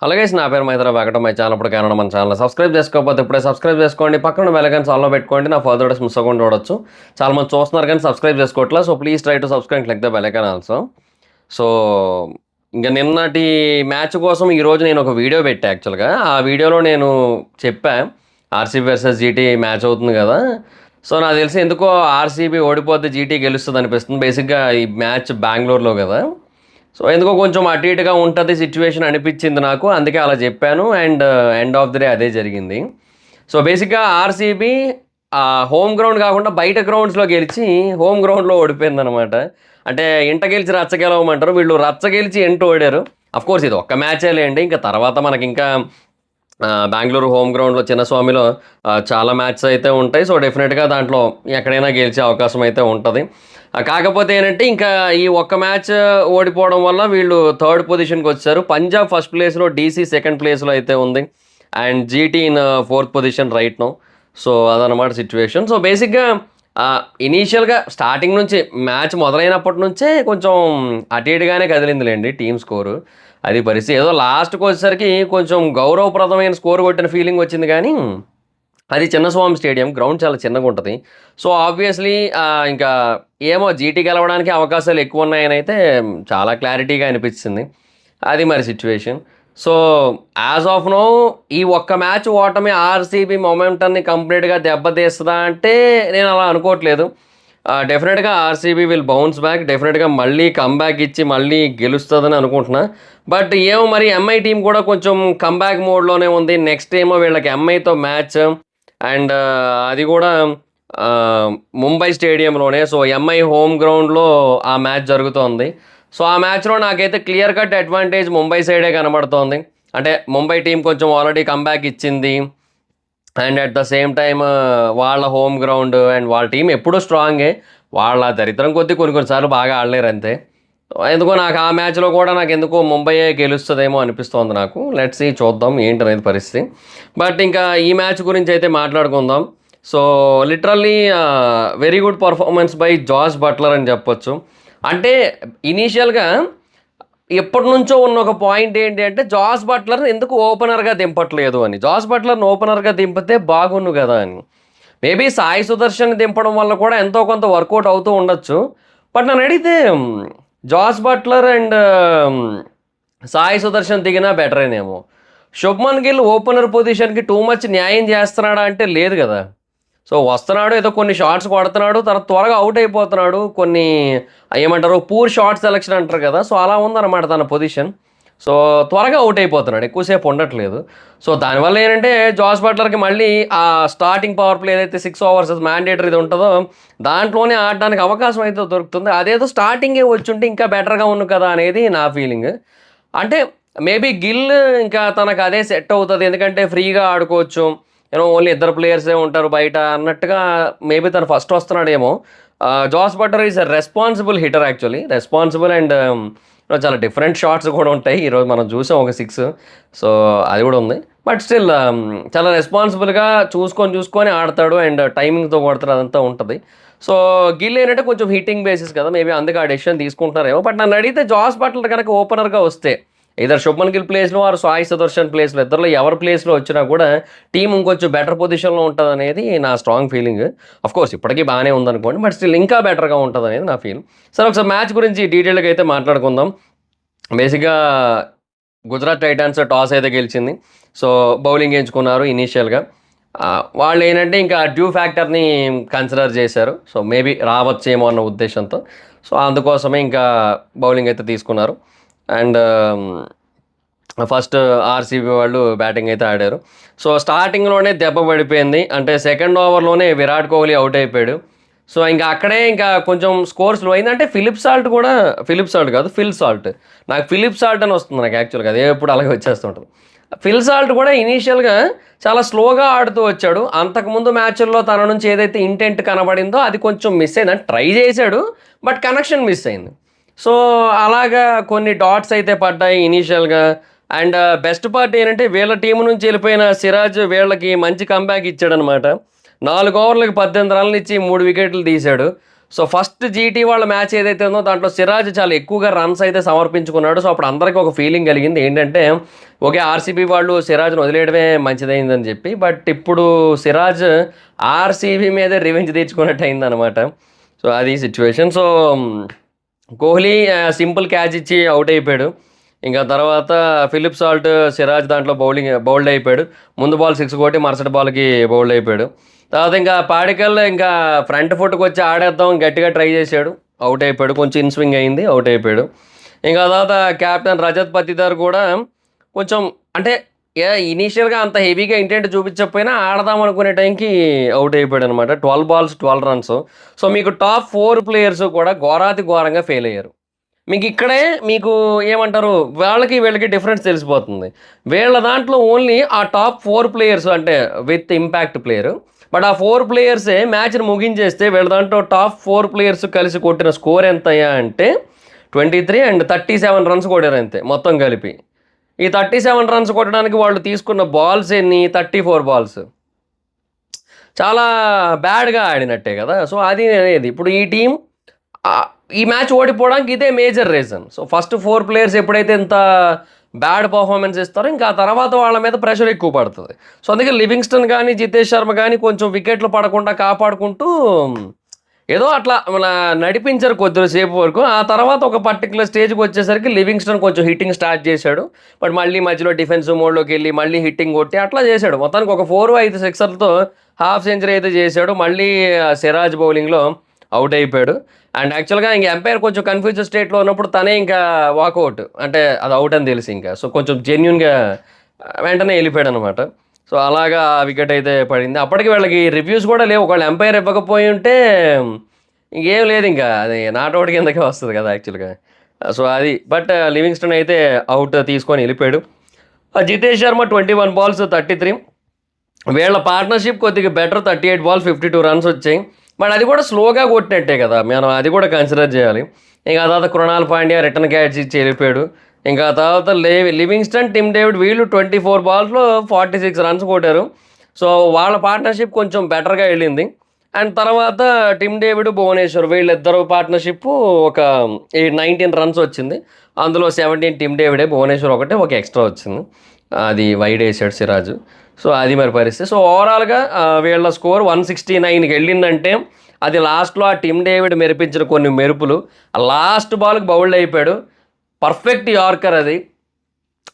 Hello guys, నా పేరు Maitra Venkata. My channel ఇప్పుడు కారణం మన ఛానల్ సబ్స్క్రైబ్ చేసుకోకపోతే ఇప్పుడే సబ్స్క్రైబ్ చేసుకోండి. పక్కన బెల్ ఐకాన్ ఆన్లో పెట్టుకోండి. నా ఫర్దర్ వీడియోస్ మిస్ అవ్వకుండా చూడొచ్చు. చాలా మంది చూస్తున్నారు కానీ సబ్స్క్రైబ్ చేసుకోవట్లేదు. So please try to subscribe click the bell icon also. So ఇంకా నిన్నటి మ్యాచ్ కోసం ఈరోజు నేను ఒక వీడియో పెట్టా. యాక్చువల్గా ఆ వీడియోలో నేను చెప్పా ఆర్సీబీ వర్సెస్ జీటీ మ్యాచ్ అవుతుంది కదా. సో నాకు తెలిసి ఎందుకో ఆర్సీబీ ఓడిపోతే జీటీ గెలుస్తుంది అనిపిస్తుంది. బేసిక్గా ఈ మ్యాచ్ బెంగళూరులో కదా. సో ఎందుకో కొంచెం అటు ఇటుగా ఉంటుంది సిచ్యువేషన్ అనిపించింది నాకు. అందుకే అలా చెప్పాను. And end of the day అదే జరిగింది. సో బేసిక్గా ఆర్సీబీ హోమ్ గ్రౌండ్ కాకుండా బయట గ్రౌండ్స్లో గెలిచి హోమ్ గ్రౌండ్లో ఓడిపోయింది అనమాట. అంటే ఇంట గెలిచి రచ్చ గెలవమంటారు, వీళ్ళు రచ్చ గెలిచి ఎంట ఓడారు. అఫ్కోర్స్ ఇది ఒక్క మ్యాచే లేండి, ఇంకా తర్వాత మనకి ఇంకా బెంగళూరు హోమ్ గ్రౌండ్లో చిన్నస్వామిలో చాలా మ్యాచెస్ అయితే ఉంటాయి. సో డెఫినెట్గా దాంట్లో ఎక్కడైనా గెలిచే అవకాశం అయితే ఉంటుంది. కాకపోతే ఏంటంటే ఇంకా ఈ ఒక్క మ్యాచ్ ఓడిపోవడం వల్ల వీళ్ళు థర్డ్ పొజిషన్కి వచ్చారు. పంజాబ్ ఫస్ట్ ప్లేస్లో, డీసీ సెకండ్ ప్లేస్లో అయితే ఉంది. And GT in fourth position right now. So అదనమాట సిచ్యువేషన్. సో బేసిక్గా ఇనీషియల్గా స్టార్టింగ్ నుంచి మ్యాచ్ మొదలైనప్పటి నుంచే కొంచెం అటు ఇటుగానే కదిలిందిలేండి టీమ్ స్కోరు. అది పరిస్థితి. ఏదో లాస్ట్కి వచ్చేసరికి కొంచెం గౌరవప్రదమైన స్కోర్ కొట్టిన ఫీలింగ్ వచ్చింది. కానీ అది చిన్నస్వామి స్టేడియం, గ్రౌండ్ చాలా చిన్నగా ఉంటుంది. సో ఆబ్వియస్లీ ఇంకా ఏమో జీటీ గెలవడానికి అవకాశాలు ఎక్కువ ఉన్నాయని అయితే చాలా క్లారిటీగా అనిపించింది. అది మరి situation. So as of now ఈ ఒక్క మ్యాచ్ ఓటమి ఆర్సీబీ మొమెంటాన్ని కంప్లీట్గా దెబ్బతీస్తుందా అంటే నేను అలా అనుకోవట్లేదు. డెఫినెట్గా ఆర్సీబీ విల్ బౌన్స్ బ్యాక్. డెఫినెట్గా మళ్ళీ కమ్బ్యాక్ ఇచ్చి మళ్ళీ గెలుస్తుందని అనుకుంటున్నా. బట్ ఏమో మరి ఎంఐ టీం కూడా కొంచెం కమ్బ్యాక్ మోడ్లోనే ఉంది. నెక్స్ట్ ఏమో వీళ్ళకి ఎంఐతో మ్యాచ్. అండ్ అది కూడా ముంబై స్టేడియంలోనే. సో ఎంఐ హోమ్ గ్రౌండ్లో ఆ మ్యాచ్ జరుగుతోంది. సో ఆ మ్యాచ్లో నాకైతే క్లియర్ కట్ అడ్వాంటేజ్ ముంబై సైడే కనబడుతోంది. అంటే ముంబై టీం కొంచెం ఆల్రెడీ కమ్బ్యాక్ ఇచ్చింది. And at the same time వాళ్ళ హోమ్ గ్రౌండ్ అండ్ వాళ్ళ టీం ఎప్పుడూ స్ట్రాంగే. వాళ్ళ దరిద్రం కొద్దీ కొన్నిసార్లు బాగా ఆడలేరు అంతే. ఎందుకో నాకు ఆ మ్యాచ్లో కూడా నాకు ఎందుకో ముంబైయే గెలుస్తుందేమో అనిపిస్తోంది నాకు. లెట్స్ సీ, చూద్దాం ఏంటనేది పరిస్థితి. బట్ ఇంకా ఈ మ్యాచ్ గురించి అయితే మాట్లాడుకుందాం. So literally very good performance by Jos Buttler అని చెప్పొచ్చు. అంటే ఇనీషియల్గా ఎప్పటి నుంచో ఉన్న ఒక పాయింట్ ఏంటి అంటే జాస్ బట్లర్ ఎందుకు ఓపెనర్గా దింపట్లేదు అని. జాస్ బట్లర్ని ఓపెనర్గా దింపితే బాగుండు కదా అని. మేబీ సాయి సుదర్శన్ దింపడం వల్ల కూడా ఎంతో కొంత వర్కౌట్ అవుతూ ఉండొచ్చు. బట్ నన్ను అడిగితే Jos Buttler and Sai Sudharsan దిగినా బెటరేనేమో. శుభ్మన్ గిల్ ఓపెనర్ పొజిషన్కి టూ మచ్ న్యాయం చేస్తున్నాడా అంటే లేదు కదా. సో వస్తున్నాడు, ఏదో కొన్ని షాట్స్ కొడుతున్నాడు, తర్వాత త్వరగా అవుట్ అయిపోతున్నాడు. కొన్ని ఏమంటారు పూర్ షాట్ సెలెక్షన్ అంటారు కదా. సో అలా ఉందన్నమాట తన పొజిషన్. సో త్వరగా అవుట్ అయిపోతున్నాడు, ఎక్కువసేపు ఉండట్లేదు. సో దానివల్ల ఏంటంటే జాస్ బట్లర్కి మళ్ళీ ఆ స్టార్టింగ్ పవర్ ప్లే ఏదైతే 6 ఓవర్స్ మ్యాండేటరీది ఉంటుందో దాంట్లోనే ఆడడానికి అవకాశం అయితే దొరుకుతుంది. అదేదో స్టార్టింగే వచ్చుంటే ఇంకా బెటర్గా ఉంది కదా అనేది నా ఫీలింగ్. అంటే మేబీ గిల్ ఇంకా తనకు అదే సెట్ అవుతుంది, ఎందుకంటే ఫ్రీగా ఆడుకోవచ్చు. ఓన్లీ ఇద్దరు ప్లేయర్సే ఉంటారు బయట అన్నట్టుగా మేబీ తను ఫస్ట్ వస్తున్నాడేమో. Jos Buttler is a responsible hitter, actually responsible. And చాలా డిఫరెంట్ షాట్స్ కూడా ఉంటాయి. ఈరోజు మనం చూసాం ఒక 6. సో అది కూడా ఉంది. బట్ స్టిల్ చాలా రెస్పాన్సిబుల్గా చూసుకొని ఆడతాడు. అండ్ టైమింగ్తో కొడతాడు, అదంతా ఉంటుంది. సో గిల్ ఏంటంటే కొంచెం హిట్టింగ్ బేసిస్ కదా, మేబీ అందుకే ఆ డెసిషన్ తీసుకుంటున్నారేమో. బట్ నన్ను అడిగితే జాస్ బట్లర్ కనుక ఓపెనర్గా వస్తే ఇద్దరు శుభ్మన్ గిల్ ప్లేస్లో ఆరు సాయి సుదర్శన్ ప్లేస్లో, ఇద్దరులో ఎవరి ప్లేస్లో వచ్చినా కూడా టీం ఇంకొంచెం బెటర్ పొజిషన్లో ఉంటుంది అనేది నా స్ట్రాంగ్ ఫీలింగ్. కోర్స్ ఇప్పటికీ బాగానే ఉందనుకోండి, బట్ స్టిల్ ఇంకా బెటర్గా ఉంటుంది అనేది నా ఫీల్. సరే ఒకసారి మ్యాచ్ గురించి డీటెయిల్గా అయితే మాట్లాడుకుందాం. బేసిక్గా గుజరాత్ టైటాన్స్ టాస్ అయితే గెలిచింది. సో బౌలింగ్ ఎంచుకున్నారు ఇనీషియల్గా. వాళ్ళు ఏంటంటే ఇంకా డ్యూ ఫ్యాక్టర్ని కన్సిడర్ చేశారు. సో మేబీ రావచ్చేమో అన్న ఉద్దేశంతో. సో అందుకోసమే ఇంకా బౌలింగ్ అయితే తీసుకున్నారు. అండ్ ఫస్ట్ ఆర్సీబీ వాళ్ళు బ్యాటింగ్ అయితే ఆడారు. సో స్టార్టింగ్లోనే దెబ్బ పడిపోయింది. అంటే సెకండ్ ఓవర్లోనే విరాట్ కోహ్లీ అవుట్ అయిపోయాడు. సో ఇంకా అక్కడే ఇంకా కొంచెం స్కోర్ స్లో అయింది. అంటే ఫిల్ సాల్ట్ నాకు ఫిలిప్ సాల్ట్ అని వస్తుంది నాకు యాక్చువల్గా, అదే ఎప్పుడు అలాగే వచ్చేస్తుంటుంది. ఫిల్ సాల్ట్ కూడా ఇనీషియల్గా చాలా స్లోగా ఆడుతూ వచ్చాడు. అంతకుముందు మ్యాచ్ల్లో తన నుంచి ఏదైతే ఇంటెంట్ కనబడిందో అది కొంచెం మిస్ అయింది. అంటే ట్రై చేశాడు, బట్ కనెక్షన్ మిస్ అయింది. సో అలాగా కొన్ని డాట్స్ అయితే పడ్డాయి ఇనీషియల్గా. అండ్ బెస్ట్ పార్ట్ ఏంటంటే వీళ్ళ టీం నుంచి వెళ్ళిపోయిన సిరాజ్ వీళ్ళకి మంచి కంబ్యాక్ ఇచ్చాడనమాట. 4 ఓవర్లకు 18 రన్లు ఇచ్చి 3 వికెట్లు తీశాడు. సో ఫస్ట్ జీటీ వాళ్ళ మ్యాచ్ ఏదైతే ఉందో దాంట్లో సిరాజ్ చాలా ఎక్కువగా రన్స్ అయితే సమర్పించుకున్నాడు. సో అప్పుడు అందరికీ ఒక ఫీలింగ్ కలిగింది ఏంటంటే ఓకే ఆర్సీబీ వాళ్ళు సిరాజ్ను వదిలేయడమే మంచిదైందని చెప్పి. బట్ ఇప్పుడు సిరాజ్ ఆర్సీబీ మీదే రివెంజ్ తీర్చుకున్నట్టు అయిందనమాట. సో అది situation. So Kohli simple catch ఇచ్చి అవుట్ అయిపోయాడు. ఇంకా తర్వాత ఫిలిప్ సాల్ట్ సిరాజ్ దాంట్లో బౌల్డ్ అయిపోయాడు. ముందు బాల్ 6 కొట్టి మరుసటి బాల్కి బౌల్డ్ అయిపోయాడు. తర్వాత ఇంకా పాడికల్ ఇంకా ఫ్రంట్ ఫుట్కి వచ్చి ఆడేద్దాం గట్టిగా ట్రై చేశాడు, అవుట్ అయిపోయాడు. కొంచెం ఇన్ స్వింగ్ అయింది, అవుట్ అయిపోయాడు. ఇంకా తర్వాత కెప్టెన్ రజత్ పతిదార్ కూడా కొంచెం అంటే ఇనీషియల్గా అంత హెవీగా ఇంటెంట్ చూపించకపోయినా ఆడదాం అనుకునే టైంకి అవుట్ అయిపోయాడు అనమాట. 12 balls 12 runs. సో మీకు టాప్ 4 players కూడా ఘోరాతి ఘోరంగా ఫెయిల్ అయ్యారు. మీకు ఇక్కడే మీకు ఏమంటారు వాళ్ళకి వీళ్ళకి డిఫరెన్స్ తెలిసిపోతుంది. వీళ్ళ దాంట్లో ఓన్లీ ఆ టాప్ 4 players అంటే విత్ ఇంపాక్ట్ ప్లేయర్. బట్ ఆ 4 players మ్యాచ్ని ముగించేస్తే వీళ్ళ దాంట్లో టాప్ 4 players కలిసి కొట్టిన స్కోర్ ఎంత అయ్యా అంటే 23 and 37 runs కొట్టారు అంతే మొత్తం కలిపి. ఈ 37 runs కొట్టడానికి వాళ్ళు తీసుకున్న బాల్స్ ఎన్ని 34 balls. చాలా బ్యాడ్గా ఆడినట్టే కదా. సో అది అనేది ఇప్పుడు ఈ టీం ఈ మ్యాచ్ ఓడిపోవడానికి ఇదే major reason. So first 4 players ఎప్పుడైతే ఇంత బ్యాడ్ పర్ఫార్మెన్స్ ఇస్తారో ఇంకా ఆ తర్వాత వాళ్ళ మీద ప్రెషర్ ఎక్కువ పడుతుంది. సో అందుకే లివింగ్స్టన్ కానీ జితేష్ శర్మ కానీ కొంచెం వికెట్లు పడకుండా కాపాడుకుంటూ ఏదో అట్లా మన నడిపించారు కొద్దిసేపు వరకు. ఆ తర్వాత ఒక పర్టికులర్ స్టేజ్కి వచ్చేసరికి లివింగ్స్టన్ కొంచెం హిట్టింగ్ స్టార్ట్ చేశాడు. బట్ మళ్ళీ మధ్యలో డిఫెన్సివ్ మోడ్లోకి వెళ్ళి మళ్ళీ హిట్టింగ్ కొట్టి అట్లా చేశాడు. మొత్తానికి ఒక 4-5 సిక్సర్లతో హాఫ్ సెంచరీ అయితే చేశాడు. మళ్ళీ సిరాజ్ బౌలింగ్లో అవుట్ అయిపోయాడు. అండ్ యాక్చువల్గా ఇంక ఎంపైర్ కొంచెం కన్ఫ్యూజన్ స్టేట్లో ఉన్నప్పుడు తనే ఇంకా వాకౌట్ అంటే అది అవుట్ అని తెలిసి ఇంకా సో కొంచెం జెన్యున్గా వెంటనే వెళ్ళిపోయాడు అనమాట. సో అలాగా వికెట్ అయితే పడింది. అప్పటికి వీళ్ళకి రివ్యూస్ కూడా లేవు. ఒకవేళ ఎంపైర్ ఇవ్వకపోయి ఉంటే ఇంకేం లేదు, ఇంకా అది నాట్అవుట్ కిందకే వస్తుంది కదా యాక్చువల్గా. సో అది బట్ లివింగ్స్టన్ అయితే అవుట్ తీసుకొని వెళ్ళిపోయాడు. జితేష్ శర్మ 21 balls 33. వీళ్ళ పార్ట్నర్షిప్ కొద్దిగా బెటర్ 38 balls 52 runs వచ్చాయి. బట్ అది కూడా స్లోగా కొట్టినట్టే కదా, మనం అది కూడా కన్సిడర్ చేయాలి. ఇంకా తర్వాత కృణాల్ పాండ్యా రిటర్న్ క్యాచ్ ఇచ్చి వెళ్ళిపోయాడు. ఇంకా తర్వాత లివింగ్స్టన్ టిమ్ డేవిడ్ వీళ్ళు 24 balls 46 runs కొట్టారు. సో వాళ్ళ పార్ట్నర్షిప్ కొంచెం బెటర్గా వెళ్ళింది. అండ్ తర్వాత టిమ్ డేవిడ్ భువనేశ్వర్ వీళ్ళిద్దరు పార్ట్నర్షిప్ ఒక 19 runs వచ్చింది. అందులో 17 టిమ్ డేవిడే, భువనేశ్వర్ ఒకటే ఒక ఎక్స్ట్రా వచ్చింది, అది వైడ్ వేసాడు సిరాజు. సో అది మరి పరిస్థితి. సో ఓవరాల్గా వీళ్ళ స్కోర్ 169కి వెళ్ళిందంటే అది లాస్ట్లో ఆ టిమ్ డేవిడ్ మెరిపించిన కొన్ని మెరుపులు. లాస్ట్ బాల్కి బౌల్డ్ అయిపోయాడు, పర్ఫెక్ట్ యార్కర్ అది.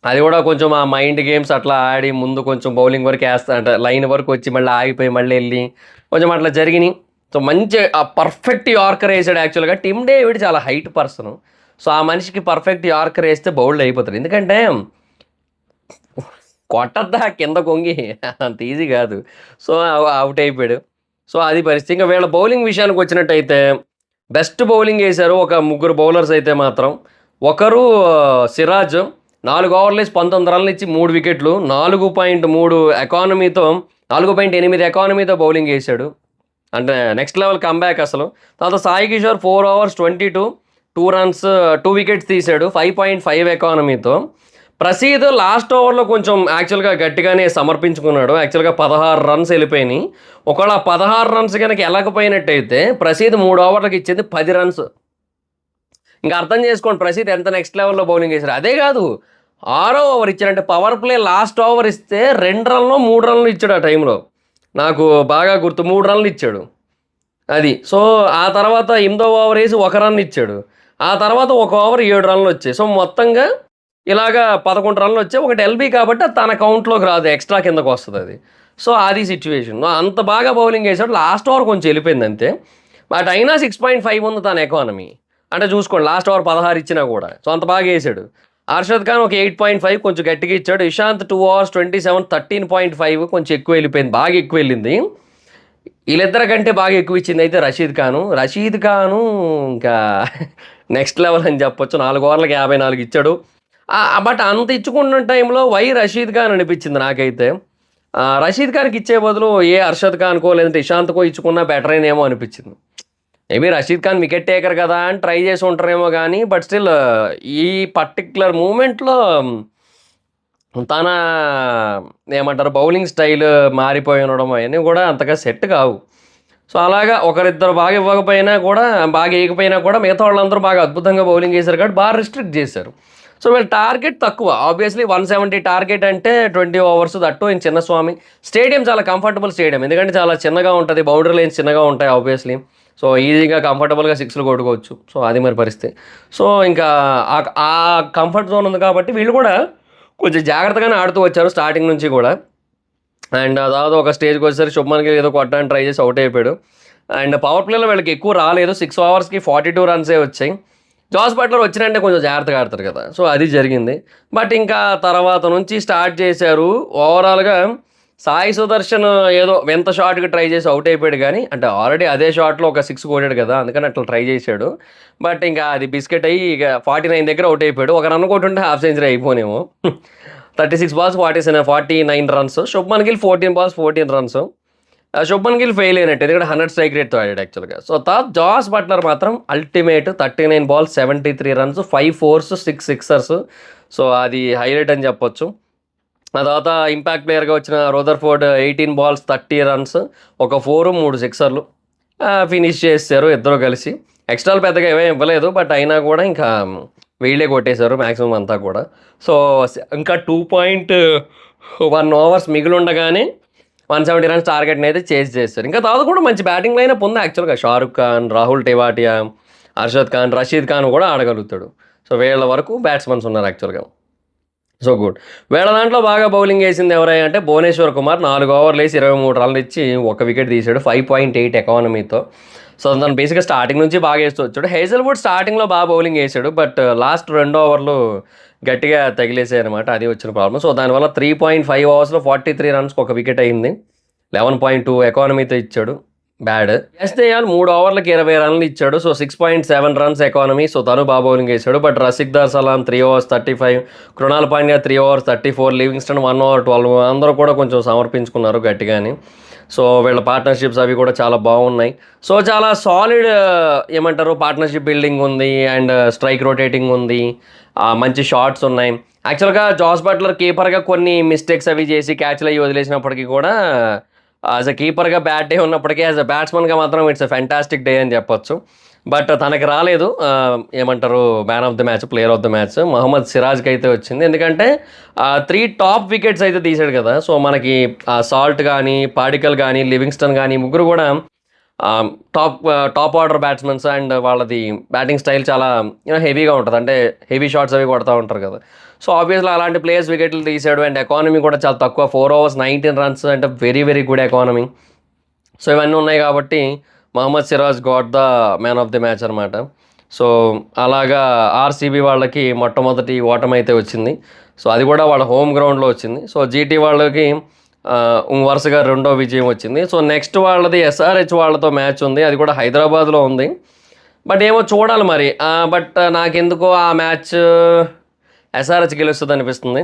అది కూడా కొంచెం ఆ మైండ్ గేమ్స్ అట్లా ఆడి ముందు కొంచెం బౌలింగ్ వరకు వేస్తా అంటే లైన్ వరకు వచ్చి మళ్ళీ ఆగిపోయి మళ్ళీ వెళ్ళి కొంచెం అట్లా జరిగినాయి. సో మంచి ఆ పర్ఫెక్ట్ యార్కర్ వేసాడు. యాక్చువల్గా టిమ్ డేవిడ్ చాలా హైట్ పర్సన్. సో ఆ మనిషికి పర్ఫెక్ట్ యార్కర్ వేస్తే బౌల్డ్ అయిపోతాడు, ఎందుకంటే కొట్టద్దా కింద కొంగి అంత ఈజీ కాదు. సో అవుట్ అయిపోయాడు. సో అది పరిస్థితి. ఇంకా వీళ్ళ బౌలింగ్ విషయానికి వచ్చినట్టయితే బెస్ట్ బౌలింగ్ వేశారు ఒక 3 bowlers అయితే మాత్రం. ఒకరు సిరాజ్ 4 overs 19 runs ఇచ్చి 3 wickets 4.3 ఎకానమీతో 4.8 ఎకానమీతో బౌలింగ్ వేశాడు, అంటే నెక్స్ట్ లెవెల్ కంబ్యాక్ అసలు. తర్వాత Sai Kishore 4 overs 22 2 runs 2 wickets తీశాడు 5.5 ఎకానమీతో. ప్రసీద్ లాస్ట్ ఓవర్లో కొంచెం యాక్చువల్గా గట్టిగానే సమర్పించుకున్నాడు. యాక్చువల్గా 16 runs వెళ్ళిపోయినాయి. ఒకవేళ 16 runs కనుక వెళ్ళకపోయినట్టయితే ప్రసీద్ 3 overలకు ఇచ్చేది 10 runs. ఇంకా అర్థం చేసుకోండి ప్రసీద్ ఎంత నెక్స్ట్ లెవెల్లో బౌలింగ్ వేశారు. అదే కాదు 6వ ఓవర్ ఇచ్చాడంటే పవర్ ప్లే లాస్ట్ ఓవర్ ఇస్తే 2 runs 3 runs ఇచ్చాడు. ఆ టైంలో నాకు బాగా గుర్తు 3 runs ఇచ్చాడు అది. సో ఆ తర్వాత 8వ ఓవర్ వేసి 1 run ఇచ్చాడు. ఆ తర్వాత 1 over 7 runs వచ్చాయి. సో మొత్తంగా ఇలాగా 11 runs వచ్చాయి. ఒకటి ఎల్బీ కాబట్టి తన కౌంట్లోకి రాదు, ఎక్స్ట్రా కిందకు వస్తుంది అది. సో అది సిచ్యువేషన్. అంత బాగా బౌలింగ్ వేసాడు. లాస్ట్ ఓవర్ కొంచెం వెళ్ళిపోయింది అంతే. బట్ అయినా 6.5 ఉంది తన ఎకానమీ. అంటే చూసుకోండి లాస్ట్ ఓవర్ 16 ఇచ్చినా కూడా. సో అంత బాగా వేసాడు. అర్షద్ ఖాన్ ఒక 8.5 కొంచెం గట్టిగా ఇచ్చాడు. ఇషాంత్ 2 overs 27 13.5 కొంచెం ఎక్కువ వెళ్ళిపోయింది, బాగా ఎక్కువ వెళ్ళింది. వీళ్ళిద్దరి కంటే బాగా ఎక్కువ ఇచ్చింది అయితే రషీద్ ఖాను ఇంకా నెక్స్ట్ లెవెల్ అని చెప్పొచ్చు. 4 overs 54 ఇచ్చాడు. బట్ అంత ఇచ్చుకున్న టైంలో రషీద్ ఖాన్ అనిపించింది నాకైతే. రషీద్ ఖాన్కి ఇచ్చే బదులు అర్షద్ ఖాన్కో లేదంటే ఇషాంత్కో ఇచ్చుకున్నా బెటర్ అయినేమో అనిపించింది. Maybe Rashid Khan wicket taker కదా అని ట్రై చేసి ఉంటారేమో కానీ బట్ స్టిల్ ఈ పర్టిక్యులర్ మూమెంట్లో తన ఏమంటారు బౌలింగ్ స్టైల్ మారిపోయి ఉండడం అవన్నీ కూడా అంతగా సెట్ కావు. సో అలాగా ఒకరిద్దరు బాగా ఇవ్వకపోయినా కూడా బాగా వేయకపోయినా కూడా మిగతా వాళ్ళందరూ బాగా అద్భుతంగా బౌలింగ్ చేశారు కాబట్టి బాగా రిస్ట్రిక్ట్ చేశారు. సో వీళ్ళ టార్గెట్ తక్కువ. ఆబ్వియస్లీ 170 టార్గెట్ అంటే 20 overs that in Chinnaswamy. Stadium చాలా కంఫర్టబుల్ స్టేడియం. ఎందుకంటే చాలా చిన్నగా ఉంటుంది. బౌండరీ లైన్స్ చిన్నగా ఉంటాయి ఆబ్వియస్లీ. సో ఈజీగా కంఫర్టబుల్గా సిక్స్లు కొట్టుకోవచ్చు. సో అది మరి పరిస్థితి. సో ఇంకా ఆ కంఫర్ట్ జోన్ ఉంది కాబట్టి వీళ్ళు కూడా కొంచెం జాగ్రత్తగానే ఆడుతూ వచ్చారు స్టార్టింగ్ నుంచి కూడా. అండ్ తర్వాత ఒక స్టేజ్కి వచ్చేసరికి శుభ్మన్ గిల్ ఏదో కొట్టడానికి ట్రై చేసి అవుట్ అయిపోయాడు. అండ్ పవర్ ప్లేలో వీళ్ళకి ఎక్కువ రాలేదు. 6 ఓవర్స్కి 42 రన్సే వచ్చాయి. జాస్ బట్లర్ వచ్చినంటే కొంచెం జాగ్రత్తగా ఆడతారు కదా. సో అది జరిగింది. బట్ ఇంకా తర్వాత నుంచి స్టార్ట్ చేశారు. ఓవరాల్గా సాయి సుదర్శన్ ఏదో ఎంత షాట్కి ట్రై చేసి అవుట్ అయిపోయాడు కానీ, అంటే ఆల్రెడీ అదే షాట్లో ఒక 6 కొట్టాడు కదా, అందుకని అట్లా ట్రై చేశాడు. బట్ ఇంకా అది బిస్కెట్ అయ్యి ఇక 49 దగ్గర అవుట్ అయిపోయాడు. ఒక రన్ కొట్టుంటే హాఫ్ సెంచరీ అయిపోనేమో. 36 balls 49 runs. Shubman Gill 14 balls 14 runs. Shubman Gill fail అయినట్టు, ఎందుకంటే 100 స్ట్రైక్ రేట్తో ఆడాడు యాక్చువల్గా. సో తర్వాత జాస్ బట్లర్ మాత్రం ultimate 39 balls 73 runs, 5 fours 6 sixers. So అది హైలైట్ అని చెప్పొచ్చు. ఆ తర్వాత ఇంపాక్ట్ ప్లేయర్గా వచ్చిన రూదర్ఫోర్డ్ 18 balls 30 రన్స్, ఒక 4 3 సిక్సర్లు ఫినిష్ చేశారు ఇద్దరు కలిసి. ఎక్స్ట్రాలు పెద్దగా ఏమీ ఇవ్వలేదు, బట్ అయినా కూడా ఇంకా వీళ్ళే కొట్టేశారు మ్యాక్సిమం అంతా కూడా. సో ఇంకా 2.1 ఓవర్స్ మిగిలి ఉండగానే 170 రన్స్ టార్గెట్ని అయితే చేశారు. ఇంకా తర్వాత కూడా మంచి బ్యాటింగ్ లైనప్ ఉంది యాక్చువల్గా. షారుఖ్ ఖాన్, రాహుల్ టెవాటియా, అర్షద్ ఖాన్, రషీద్ ఖాన్ కూడా ఆడగలుగుతాడు. సో వీళ్ళ వరకు బ్యాట్స్మెన్స్ ఉన్నారు యాక్చువల్గా. So good. వీళ్ళ దాంట్లో బాగా బౌలింగ్ వేసింది ఎవరై అంటే భువనేశ్వర్ కుమార్. 4 ఓవర్లు వేసి 23 రన్లు ఇచ్చి ఒక వికెట్ తీసాడు 5.8 ఎకానమీతో. సో తను బేసిక్గా స్టార్టింగ్ నుంచి బాగా వేస్తూ వచ్చాడు. హేజల్వుడ్ స్టార్టింగ్లో బాగా బౌలింగ్ వేసాడు, బట్ లాస్ట్ 2 ఓవర్లు గట్టిగా తగిలేసాయి అనమాట. అది వచ్చిన ప్రాబ్లమ్. సో దానివల్ల 3.5 ఓవర్స్లో 43 రన్స్కి ఒక వికెట్ అయింది. 11.2 ఎకానమీతో ఇచ్చాడు. బ్యాడ్. ఎస్దేయాల్ 3 ఓవర్లకి 20 రన్లు ఇచ్చాడు. So 6.7 runs economy. సో తను బాగా బౌలింగ్ వేసాడు. But Rasikh Dar Salam 3 overs 35, Krunal Pandya 3 overs 34, Livingstone 1 over 12. అందరూ కూడా కొంచెం సమర్పించుకున్నారు గట్టిగాని. సో వీళ్ళ పార్ట్నర్షిప్స్ అవి కూడా చాలా బాగున్నాయి. సో చాలా సాలిడ్ ఏమంటారు పార్ట్నర్షిప్ బిల్డింగ్ ఉంది. అండ్ స్ట్రైక్ రొటేటింగ్ ఉంది. మంచి షాట్స్ ఉన్నాయి. యాక్చువల్గా జాస్ బట్లర్ కీపర్గా కొన్ని మిస్టేక్స్ అవి చేసి క్యాచ్లు అవి వదిలేసినప్పటికీ కూడా యాజ్ అ కీపర్గా బ్యాడ్ డే ఉన్నప్పటికీ యాజ్ అ బ్యాట్స్మెన్గా మాత్రం ఇట్స్ అ ఫ్యాంటాస్టిక్ డే అని చెప్పొచ్చు. బట్ తనకి రాలేదు ఏమంటారు man of the match, player of the match. Mohammed సిరాజ్కి అయితే వచ్చింది. ఎందుకంటే 3 టాప్ వికెట్స్ అయితే తీసాడు కదా. సో మనకి సాల్ట్ కానీ, పాడికల్ కానీ, లివింగ్స్టన్ కానీ ముగ్గురు కూడా టాప్ ఆర్డర్ బ్యాట్స్మెన్స్. అండ్ వాళ్ళది బ్యాటింగ్ స్టైల్ చాలా హెవీగా ఉంటుంది. అంటే హెవీ షాట్స్ అవి కొడతా ఉంటారు కదా. సో ఆబ్వియస్లీ అలాంటి ప్లేయర్స్ వికెట్లు తీసాడు. అండ్ ఎకానమీ కూడా చాలా తక్కువ, 4 overs 19 రన్స్ అంటే very very good economy. So ఇవన్నీ ఉన్నాయి కాబట్టి Mohammed Siraj got the man of the match అనమాట. సో అలాగా ఆర్సీబీ వాళ్ళకి మొట్టమొదటి ఓటమి అయితే వచ్చింది. సో అది కూడా వాళ్ళ హోమ్ గ్రౌండ్లో వచ్చింది. సో జీటీ వాళ్ళకి వరుసగా 2వ విజయం వచ్చింది. సో నెక్స్ట్ వాళ్ళది ఎస్ఆర్హెచ్ వాళ్ళతో మ్యాచ్ ఉంది. అది కూడా హైదరాబాద్లో ఉంది. బట్ ఏమో చూడాలి మరి. బట్ నాకెందుకో ఆ మ్యాచ్ ఎస్ఆర్హెచ్ గెలుస్తుంది అనిపిస్తుంది.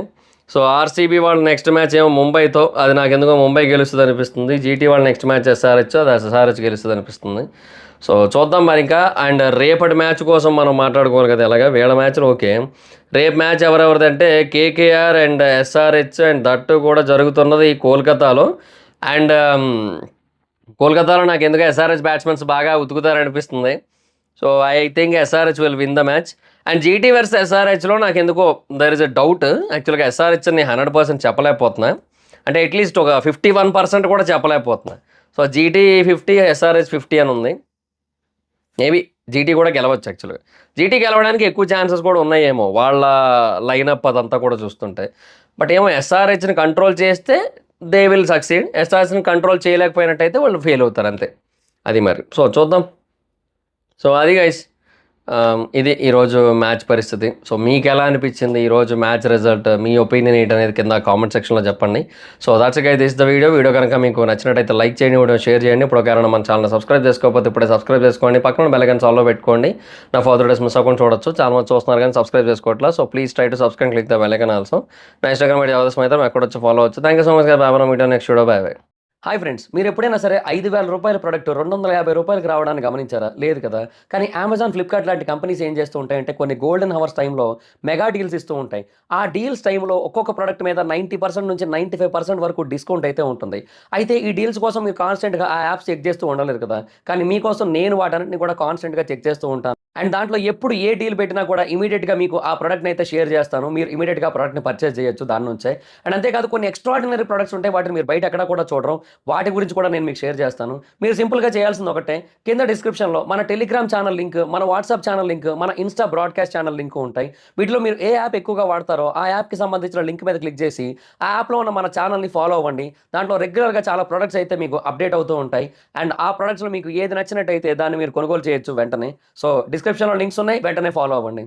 సో ఆర్సీబీ వాళ్ళు నెక్స్ట్ మ్యాచ్ ఏమో ముంబైతో, అది నాకు ఎందుకో ముంబై గెలుస్తుంది అనిపిస్తుంది. జీటీ వాళ్ళు నెక్స్ట్ మ్యాచ్ ఎస్ఆర్హెచ్, అది ఎస్ఆర్హెచ్ గెలుస్తుంది అనిపిస్తుంది. సో చూద్దాం మరి ఇంకా. అండ్ రేపటి మ్యాచ్ కోసం మనం మాట్లాడుకోవాలి కదా ఎలాగా. వీళ్ళ మ్యాచ్లు ఓకే. రేపు మ్యాచ్ ఎవరెవరిదంటే KKR and SRH. And that కూడా జరుగుతున్నది కోల్కతాలో. అండ్ కోల్కతాలో నాకు ఎందుకో ఎస్ఆర్హెచ్ బ్యాట్స్మెన్స్ బాగా ఉతుకుతారనిపిస్తుంది. So I think SRH will win the match. And GT versus ఎస్ఆర్హెచ్లో నాకు ఎందుకో దర్ ఇస్ ఎ డౌట్. యాక్చువల్గా ఎస్ఆర్హెచ్ని 100% చెప్పలేకపోతున్నా. అంటే అట్లీస్ట్ ఒక 51% కూడా చెప్పలేకపోతున్నా. సో జీటీ 50, ఎస్ఆర్హెచ్ 50 అని ఉంది. మేబీ జీటీ కూడా గెలవచ్చు యాక్చువల్గా. జీటీ గెలవడానికి ఎక్కువ ఛాన్సెస్ కూడా ఉన్నాయేమో వాళ్ళ లైనప్ అదంతా కూడా చూస్తుంటే. బట్ ఏమో ఎస్ఆర్హెచ్ని కంట్రోల్ చేస్తే దే విల్ సక్సీడ్. ఎస్ఆర్హెచ్ని కంట్రోల్ చేయలేకపోయినట్టయితే వాళ్ళు ఫెయిల్ అవుతారు అంతే. అది మరి. సో చూద్దాం. సో అది గైస్, ఇది ఈరోజు మ్యాచ్ పరిస్థితి. సో మీకు ఎలా అనిపించింది ఈరోజు మ్యాచ్ రిజల్ట్? మీ ఒపీనియన్ ఏంటనేది కింద కామెంట్ సెక్షన్లో చెప్పండి. So that's guys, this the video కనుక మీకు నచ్చినట్టయితే లైక్ చేయండి, వీడియో షేర్ చేయండి. ఇప్పుడు కారణం మన ఛానల్ సబ్స్క్రైబ్ చేసుకోకపోతే ఇప్పుడే సబ్స్క్రైబ్ చేసుకోండి. పక్కన బెల్ ఐకాన్ ఆల్లో పెట్టుకోండి. నా ఫర్దర్ డేస్ మిస్ అకౌంట్ చూడొచ్చు. చాలా మంది చూస్తున్నారు కానీ సబ్స్క్రైబ్ చేసుకోవట్లేదు. So please try to subscribe, click the bell icon also. నా ఇన్స్టాగ్రామ్ ఐడి అవసరం అయితే అక్కడ వచ్చి ఫాలో అవచ్చు. Thank you so much. Bye. Video next video. Bye. Hi friends, మీరు ఎప్పుడైనా సరే రూ. 5,000 ప్రొడక్ట్ రూ. 250కి రావడాన్ని గమనించారా? లేదు కదా! కానీ అమెజాన్, ఫ్లిప్‌కార్ట్ లాంటి కంపెనీస్ ఏం చేస్తూ ఉంటాయంటే కొన్ని గోల్డెన్ హవర్స్ టైమ్‌లో మెగా డీల్స్ ఇస్తూ ఉంటాయి. ఆ డీల్స్ టైమ్‌లో ఒక్కొక్క ప్రొడక్ట్ మీద 90% నుంచి 95% వరకు డిస్కౌంట్ అయితే ఉంటుంది. అయితే ఈ డీల్స్ కోసం మీరు కాన్స్టెంట్‌గా ఆ యాప్స్ చెక్ చేస్తూ ఉండలేరు కదా! కానీ మీకోసం నేను వాటన్నిటిని కూడా కాన్స్టెంట్‌గా చెక్ చేస్తూ ఉంటాను. అండ్ దాంట్లో ఎప్పుడు ఏ డీల్ పెట్టినా కూడా ఇమ్మీడియేట్‌గా మీకు ఆ ప్రొడక్ట్‌ని అయితే షేర్ చేస్తాను. మీరు ఇమ్మీడియేట్‌గా ఆ ప్రొడక్ట్‌ని పర్చేజ్ చేయొచ్చు దాని నుంచే. అండ్ అంతేకాదు కొన్ని ఎక్స్ట్రార్డినరీ ప్రొడక్ట్స్ ఉంటాయి. వాటిని మీరు బయట ఎక్కడ కూడా చూడరు. వాటి గురించి కూడా నేను మీకు షేర్ చేస్తాను. మీరు సింపుల్‌గా చేయాల్సింది ఒకటే, కింద డిస్క్రిప్షన్‌లో మన టెలిగ్రామ్ ఛానల్ లింక్, మన వాట్సాప్ ఛానల్ లింక్, మన ఇన్‌స్టా బ్రాడ్‌కాస్ట్ ఛానల్ లింక్ ఉంటాయి. వీటిలో మీరు ఏ యాప్ ఎక్కువగా వాడతారో ఆ యాప్‌కి సంబంధించిన లింక్ మీద క్లిక్ చేసి, ఆ యాప్‌లో ఉన్న మన ఛానల్‌ని ఫాలో అవ్వండి. దాంట్లో రెగ్యులర్‌గా చాలా ప్రొడక్ట్స్ అయితే మీకు అప్డేట్ అవుతూ ఉంటాయి. అండ్ ఆ ప్రొడక్ట్స్‌లో మీకు ఏది నచ్చినట్టయితే దాన్ని మీరు కొనుగోలు చేయొచ్చు వెంటనే. సో, డిస్క్రిప్షన్‌లో లింక్స్ ఉన్నాయి. వెంటనే ఫాలో అవ్వండి.